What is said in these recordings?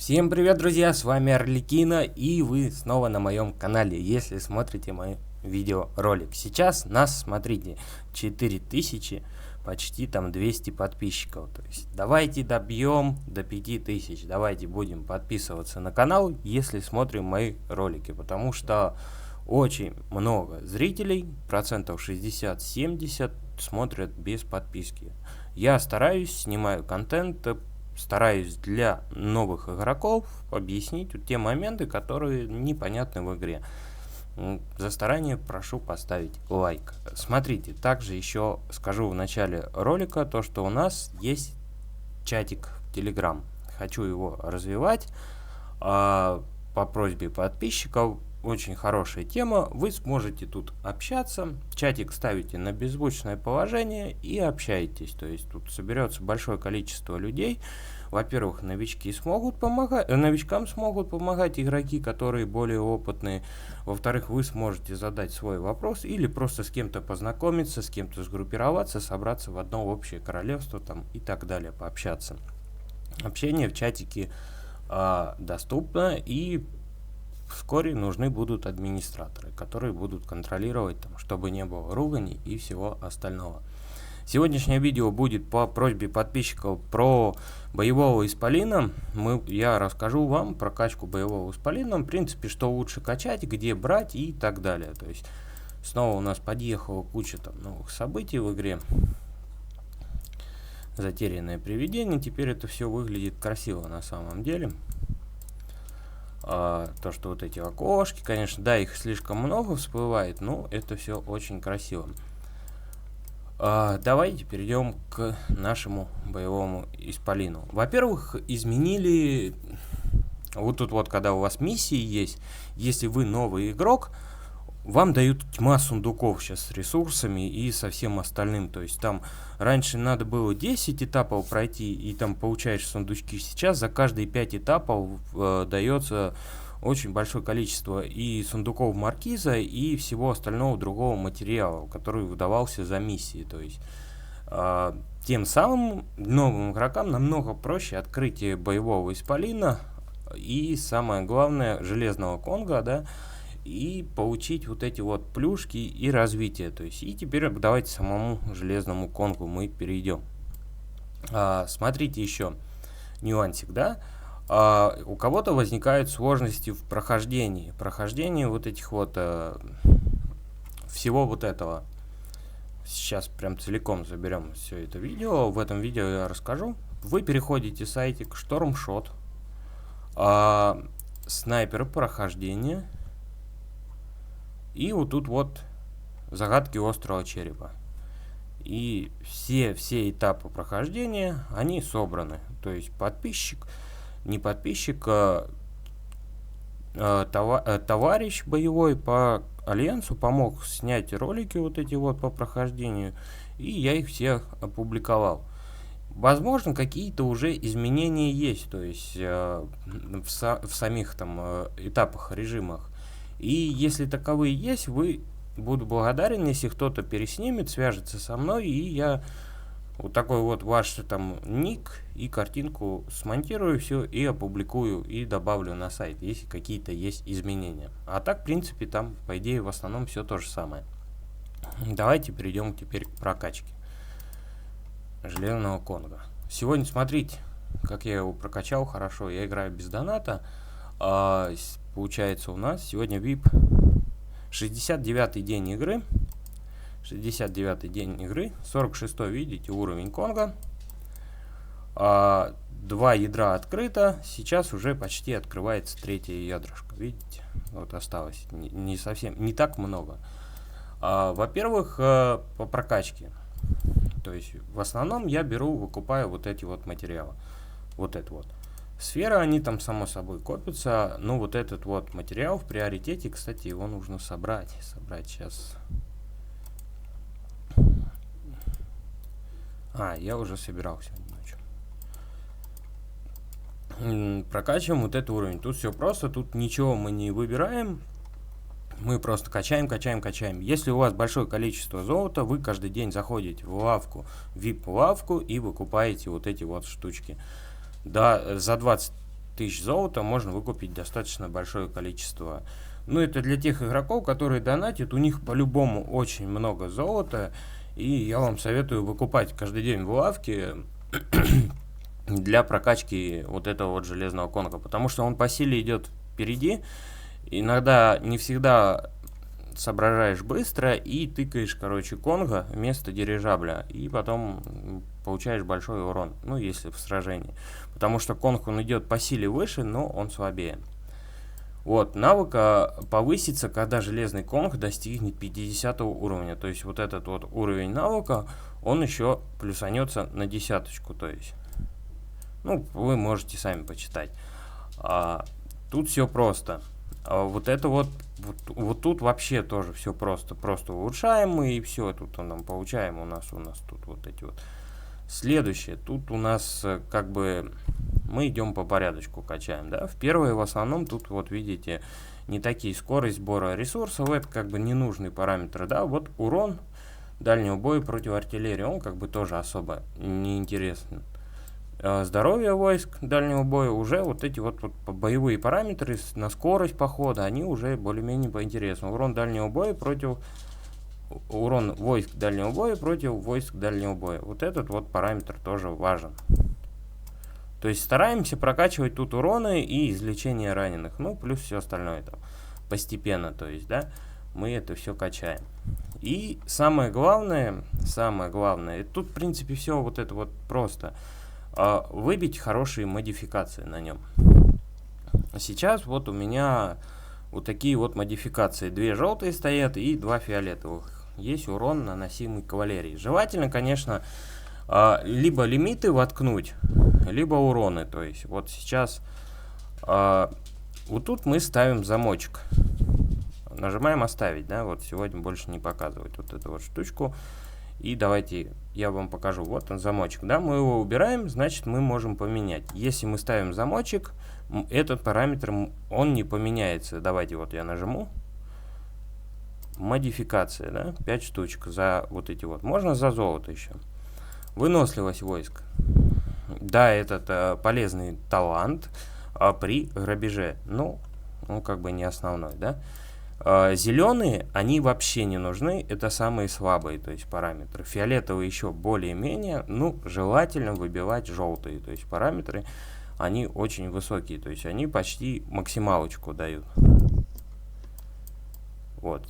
Всем привет, друзья, с вами Арлекино, и вы снова на моем канале, если смотрите мой видеоролик. Сейчас нас, смотрите, 4000, почти там 200 подписчиков. То есть давайте добьем до 5000, давайте будем подписываться на канал, если смотрим мои ролики, потому что очень много зрителей, процентов 60-70 смотрят без подписки. Я стараюсь, снимаю контент, стараюсь для новых игроков объяснить те моменты, которые непонятны в игре. За старание прошу поставить лайк. Смотрите, также еще скажу в начале ролика то, что у нас есть чатик в Telegram. Хочу его развивать по просьбе подписчиков. Очень хорошая тема. Вы сможете тут общаться. Чатик ставите на беззвучное положение и общаетесь. То есть тут соберется большое количество людей. Во-первых, новичкам смогут помогать игроки, которые более опытные. Во-вторых, вы сможете задать свой вопрос или просто с кем-то познакомиться, с кем-то сгруппироваться, собраться в одно общее королевство там, и так далее, пообщаться. Общение в чатике доступно, и вскоре нужны будут администраторы, которые будут контролировать, там, чтобы не было руганий и всего остального. Сегодняшнее видео будет по просьбе подписчиков про боевого исполина. Я расскажу вам про качку боевого исполина, в принципе, что лучше качать, где брать и так далее. То есть снова у нас подъехала куча там новых событий в игре. Затерянное привидение. Теперь это все выглядит красиво на самом деле. То, что вот эти окошки, конечно, да, их слишком много всплывает, но это все очень красиво. Давайте перейдем к нашему боевому исполину. Во-первых, изменили вот тут вот, когда у вас миссии есть, если вы новый игрок, вам дают тьма сундуков сейчас с ресурсами и со всем остальным. То есть там раньше надо было 10 этапов пройти и там получаешь сундучки. Сейчас за каждые 5 этапов дается очень большое количество и сундуков маркиза, и всего остального другого материала, который выдавался за миссии. То есть тем самым новым игрокам намного проще открытие боевого исполина и, самое главное, железного конга, да, и получить вот эти вот плюшки и развитие. То есть, и теперь давайте самому железному конгу мы перейдем. Смотрите еще нюансик, да. У кого-то возникают сложности в прохождении вот этих вот всего вот этого. Сейчас прям целиком заберем все это видео. В этом видео я расскажу. Вы переходите в сайтик Stormshot, снайпер прохождения, и вот тут вот загадки острого черепа. И все этапы прохождения, они собраны. То есть подписчик, не подписчик, товарищ боевой по альянсу помог снять ролики вот эти вот по прохождению, и я их все опубликовал. Возможно, какие-то уже изменения есть, то есть в самих там этапах, режимах. И если таковые есть, буду благодарен, если кто-то переснимет, свяжется со мной, и я вот такой вот ваш там ник и картинку смонтирую все и опубликую и добавлю на сайт, если какие-то есть изменения. А так, в принципе, там, по идее, в основном все то же самое. Давайте перейдем теперь к прокачке железного конга. Сегодня смотрите, как я его прокачал хорошо. Я играю без доната. Получается, у нас сегодня VIP 69-й день игры. 69-й день игры, 46-й, видите, уровень конга. 2 ядра открыто, сейчас уже почти открывается 3-е ядрышко, видите, вот осталось не совсем, не так много. Во-первых, по прокачке, то есть в основном я выкупаю вот эти вот материалы, вот это вот. Сферы, они там само собой копятся, но вот этот вот материал в приоритете, кстати, его нужно собрать сейчас. Я уже собирал сегодня ночью. Прокачиваем вот этот уровень. Тут все просто, тут ничего мы не выбираем. Мы просто качаем. Если у вас большое количество золота, вы каждый день заходите в лавку, VIP-лавку, и выкупаете вот эти вот штучки. Да, за 20 тысяч золота можно выкупить достаточно большое количество. Ну, это для тех игроков, которые донатят, у них по-любому очень много золота, и я вам советую выкупать каждый день в лавке для прокачки вот этого вот железного конга, потому что он по силе идет впереди, иногда не всегда соображаешь быстро и тыкаешь, короче, конга вместо дирижабля, и потом получаешь большой урон, ну, если в сражении, потому что конг, он идет по силе выше, но он слабее. Вот, навык повысится, когда железный конг достигнет 50 уровня, то есть вот этот вот уровень навыка, он еще плюсанется на 10, то есть, ну, вы можете сами почитать. Тут все просто. Вот это вот тут вообще тоже все просто улучшаем мы, и все, тут нам получаем, у нас тут вот эти вот. Следующее, тут у нас как бы мы идем по порядочку, качаем, да. В первое, в основном, тут вот видите, не такие скорость сбора ресурсов, это как бы ненужные параметры, да. Вот урон дальнего боя против артиллерии, он как бы тоже особо не интересен. Здоровье войск дальнего боя уже вот эти вот боевые параметры на скорость похода, они уже более-менее поинтересны. Урон войск дальнего боя против войск дальнего боя. Вот этот вот параметр тоже важен. То есть стараемся прокачивать тут уроны и излечение раненых. Ну, плюс все остальное там постепенно, то есть, да, мы это все качаем. И самое главное, тут, в принципе, все вот это вот просто. Выбить хорошие модификации на нем. Сейчас вот у меня вот такие вот модификации. 2 желтые стоят и 2 фиолетовых. Есть урон, наносимый кавалерии. Желательно, конечно, либо лимиты воткнуть, либо уроны. То есть вот сейчас вот тут мы ставим замочек. Нажимаем оставить, да, вот сегодня больше не показывать вот эту вот штучку. И давайте я вам покажу. Вот он, замочек, да, мы его убираем, значит мы можем поменять. Если мы ставим замочек, этот параметр, он не поменяется. Давайте вот я нажму. Модификация, да, 5 штучек за вот эти вот. Можно за золото еще. Выносливость войск. Да, этот полезный талант при грабеже. Ну, он как бы не основной, да. Зеленые, они вообще не нужны, это самые слабые, то есть параметры. Фиолетовые еще более-менее, ну, желательно выбивать желтые, то есть параметры, они очень высокие, то есть они почти максималочку дают. Вот,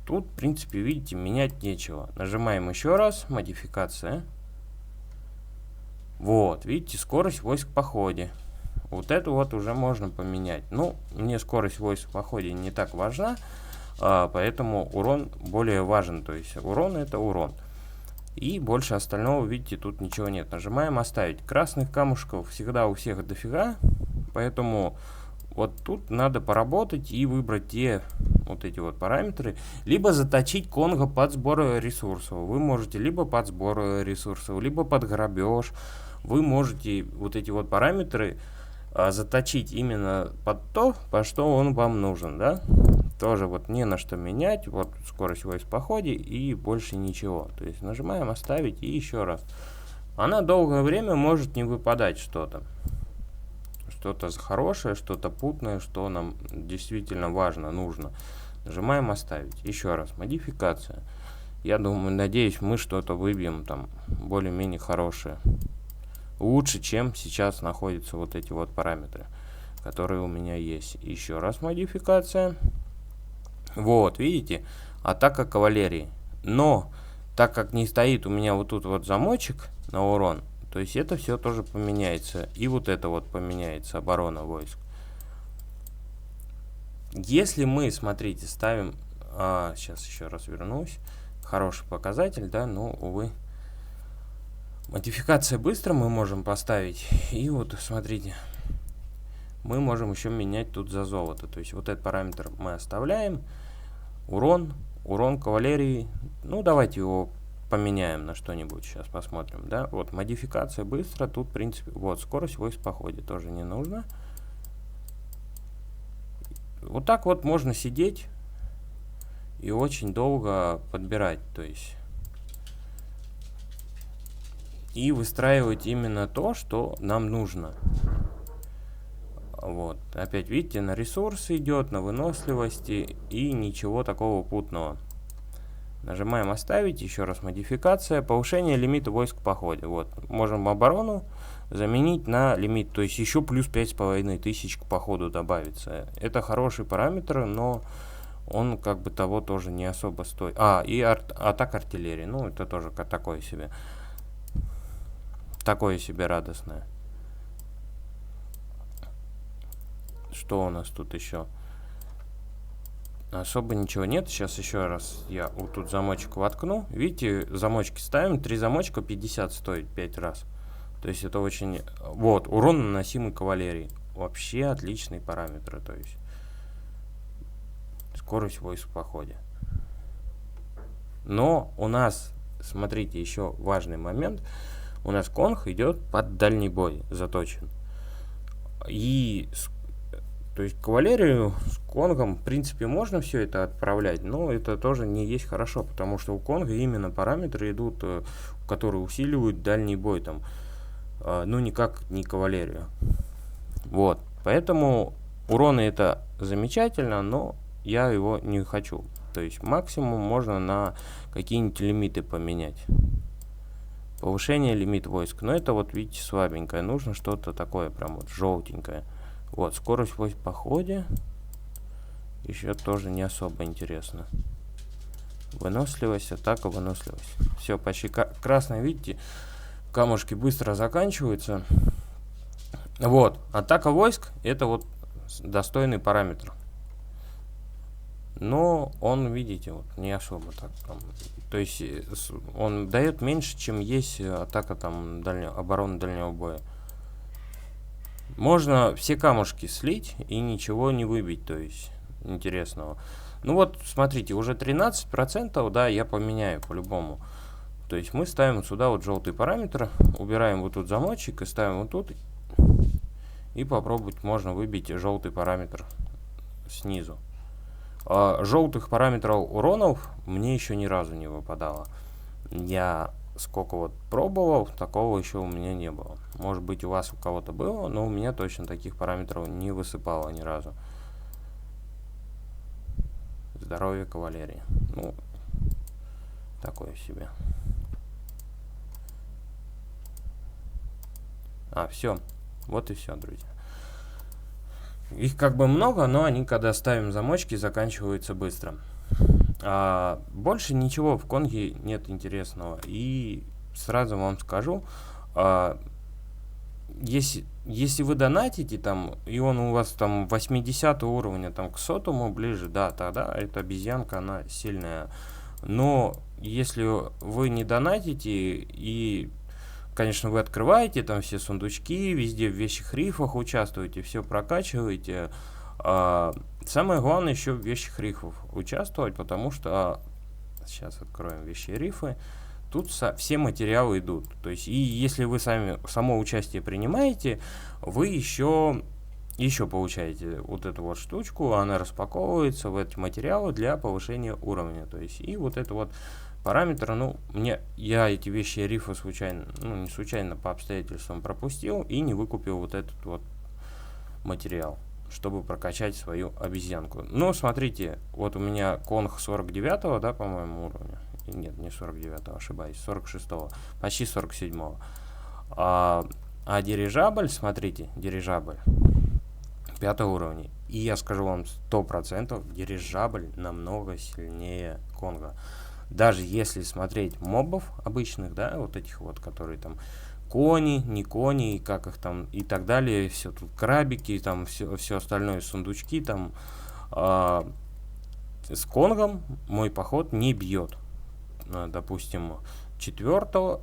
тут, в принципе, видите, менять нечего. Нажимаем еще раз, модификация. Вот, видите, скорость войск в походе. Вот эту вот уже можно поменять. Ну, мне скорость войск в походе не так важна, поэтому урон более важен. То есть урон это урон. И больше остального, видите, тут ничего нет. Нажимаем оставить. Красных камушков всегда у всех дофига, поэтому вот тут надо поработать и выбрать те вот эти вот параметры. Либо заточить конга под сбор ресурсов. Вы можете либо под сбор ресурсов, либо под грабеж. Вы можете вот эти вот параметры заточить именно под то, по что он вам нужен, да. Тоже вот не на что менять. Вот скорость войск в походе и больше ничего. То есть нажимаем оставить и еще раз. Она долгое время может не выпадать что-то. Что-то хорошее, что-то путное, что нам действительно важно, нужно. Нажимаем оставить. Еще раз. Модификация. Я думаю, надеюсь, мы что-то выбьем там более-менее хорошее. Лучше, чем сейчас находятся вот эти вот параметры, которые у меня есть. Еще раз модификация. Вот, видите, атака кавалерии. Но, так как не стоит у меня вот тут вот замочек на урон, то есть это все тоже поменяется. И вот это вот поменяется, оборона войск. Если мы, смотрите, ставим... сейчас еще раз вернусь. Хороший показатель, да, но, увы. Модификация быстро мы можем поставить. И вот, смотрите, мы можем еще менять тут за золото. То есть вот этот параметр мы оставляем. Урон кавалерии. Ну, давайте его поменяем на что-нибудь. Сейчас посмотрим, да. Вот, модификация быстро. Тут, в принципе, вот, скорость войск в походе тоже не нужно. Вот так вот можно сидеть и очень долго подбирать. То есть... И выстраивать именно то, что нам нужно. Вот, опять видите, на ресурсы идет, на выносливости и ничего такого путного. Нажимаем оставить, еще раз модификация, повышение лимита войск в походе. Вот, можем оборону заменить на лимит, то есть еще плюс 5500 к походу добавится. Это хороший параметр, но он как бы того тоже не особо стоит. И атака артиллерии, ну это тоже такое себе. Такое себе радостное. Что у нас тут еще? Особо ничего нет. Сейчас еще раз я вот тут замочек воткну. Видите, замочки ставим. 3 замочка 50 стоит 5 раз. То есть это очень... Вот, урон, наносимый кавалерии. Вообще отличные параметры. То есть скорость войск в походе. Но у нас, смотрите, еще важный момент. У нас конг идет под дальний бой заточен. И... То есть кавалерию с конгом, в принципе, можно все это отправлять, но это тоже не есть хорошо, потому что у конга именно параметры идут, которые усиливают дальний бой, там, ну никак не кавалерию. Вот, поэтому уроны это замечательно, но я его не хочу. То есть максимум можно на какие-нибудь лимиты поменять. Повышение лимит войск, но это вот видите слабенькое, нужно что-то такое прям вот желтенькое. Вот, скорость войск в походе. Еще тоже не особо интересно. Выносливость, атака, выносливость. Все, почти красное, видите, камушки быстро заканчиваются. Вот, атака войск, это вот достойный параметр. Но он, видите, вот не особо так. Там, то есть он дает меньше, чем есть атака там обороны дальнего боя. Можно все камушки слить и ничего не выбить, то есть интересного. Ну вот, смотрите, уже 13%, да, я поменяю по-любому. То есть мы ставим сюда вот желтый параметр, убираем вот тут замочек и ставим вот тут. И попробовать можно выбить желтый параметр снизу. Желтых параметров уронов мне еще ни разу не выпадало. Я... Сколько вот пробовал, такого еще у меня не было. Может быть, у вас у кого-то было, но у меня точно таких параметров не высыпало ни разу. Здоровье кавалерии. Ну, такое себе. Все. Вот и все, друзья. Их как бы много, но они, когда ставим замочки, заканчиваются быстро. Больше ничего в конге нет интересного. И сразу вам скажу, если вы донатите там, и он у вас там 80 уровня, там к 100 ближе, да, тогда эта обезьянка, она сильная. Но если вы не донатите и, конечно, вы открываете там все сундучки, везде в вещих рифах участвуете, все прокачиваете, самое главное еще в вещих рифов участвовать, потому что сейчас откроем вещи рифы. Тут все материалы идут. То есть, и если вы само участие принимаете, вы еще получаете вот эту вот штучку, она распаковывается в эти материалы для повышения уровня. То есть, и вот это вот параметр, я эти вещи рифы случайно, не случайно, по обстоятельствам пропустил и не выкупил вот этот вот материал, чтобы прокачать свою обезьянку. Ну, смотрите, вот у меня конг 49-го, да, по-моему, уровня. Нет, не 49-го, ошибаюсь, 46-го, почти 47-го. А дирижабль, смотрите, дирижабль 5 уровня. И я скажу вам 100%, дирижабль намного сильнее конга. Даже если смотреть мобов обычных, да, вот этих вот, которые там кони, не кони, и как их там, и так далее, все тут крабики, там все остальное, сундучки, там, с конгом мой поход не бьет. Допустим, 4-го,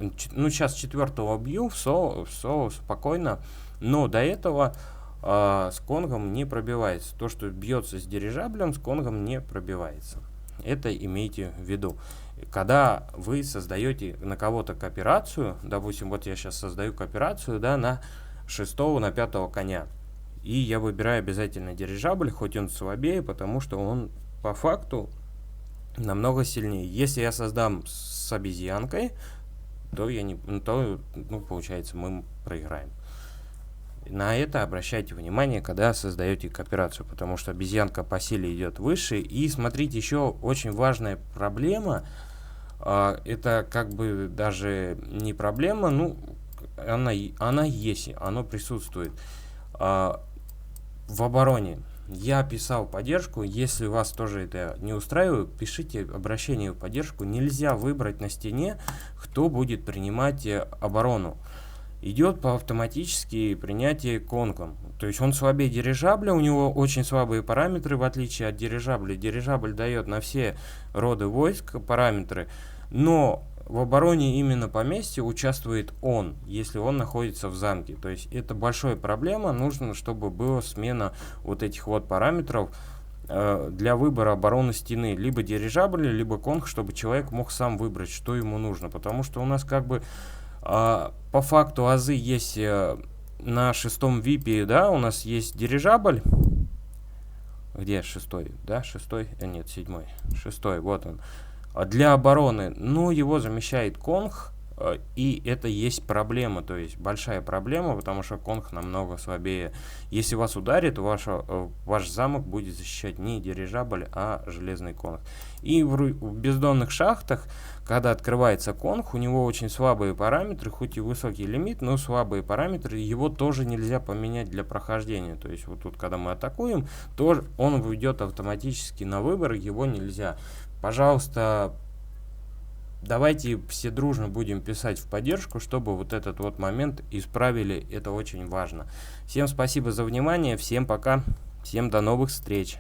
сейчас 4-го бью, в соло спокойно, но до этого с конгом не пробивается. То, что бьется с дирижаблем, с конгом не пробивается. Это имейте в виду. Когда вы создаете на кого-то кооперацию, допустим, вот я сейчас создаю кооперацию, да, на 6-го, на 5-го коня, и я выбираю обязательно дирижабль, хоть он слабее, потому что он по факту намного сильнее. Если я создам с обезьянкой, то получается, мы проиграем. На это обращайте внимание, когда создаете кооперацию, потому что обезьянка по силе идет выше. И смотрите, еще очень важная проблема, это как бы даже не проблема, ну, она есть, она присутствует. В обороне я писал поддержку, если вас тоже это не устраивает, пишите обращение в поддержку. Нельзя выбрать на стене, кто будет принимать оборону. Идет по автоматически принятие конком. То есть он слабее дирижабля, у него очень слабые параметры, в отличие от дирижабля. Дирижабль дает на все роды войск параметры, но в обороне именно поместья участвует он, если он находится в замке. То есть это большая проблема, нужно, чтобы была смена вот этих вот параметров для выбора обороны стены. Либо дирижабль, либо конг, чтобы человек мог сам выбрать, что ему нужно. Потому что у нас как бы по факту азы есть на 6-м випе, да, у нас есть дирижабль. Где 6-й? Да, 6-й? Нет, 7-й. 6-й, вот он. Для обороны, ну, его замещает конг, и это есть проблема, то есть большая проблема, потому что конг намного слабее. Если вас ударит, ваш замок будет защищать не дирижабль, а железный конг. И в бездонных шахтах, когда открывается конг, у него очень слабые параметры, хоть и высокий лимит, но слабые параметры, его тоже нельзя поменять для прохождения. То есть вот тут, когда мы атакуем, то он уйдет автоматически на выбор, его нельзя. Пожалуйста, давайте все дружно будем писать в поддержку, чтобы вот этот вот момент исправили. Это очень важно. Всем спасибо за внимание, всем пока, всем до новых встреч.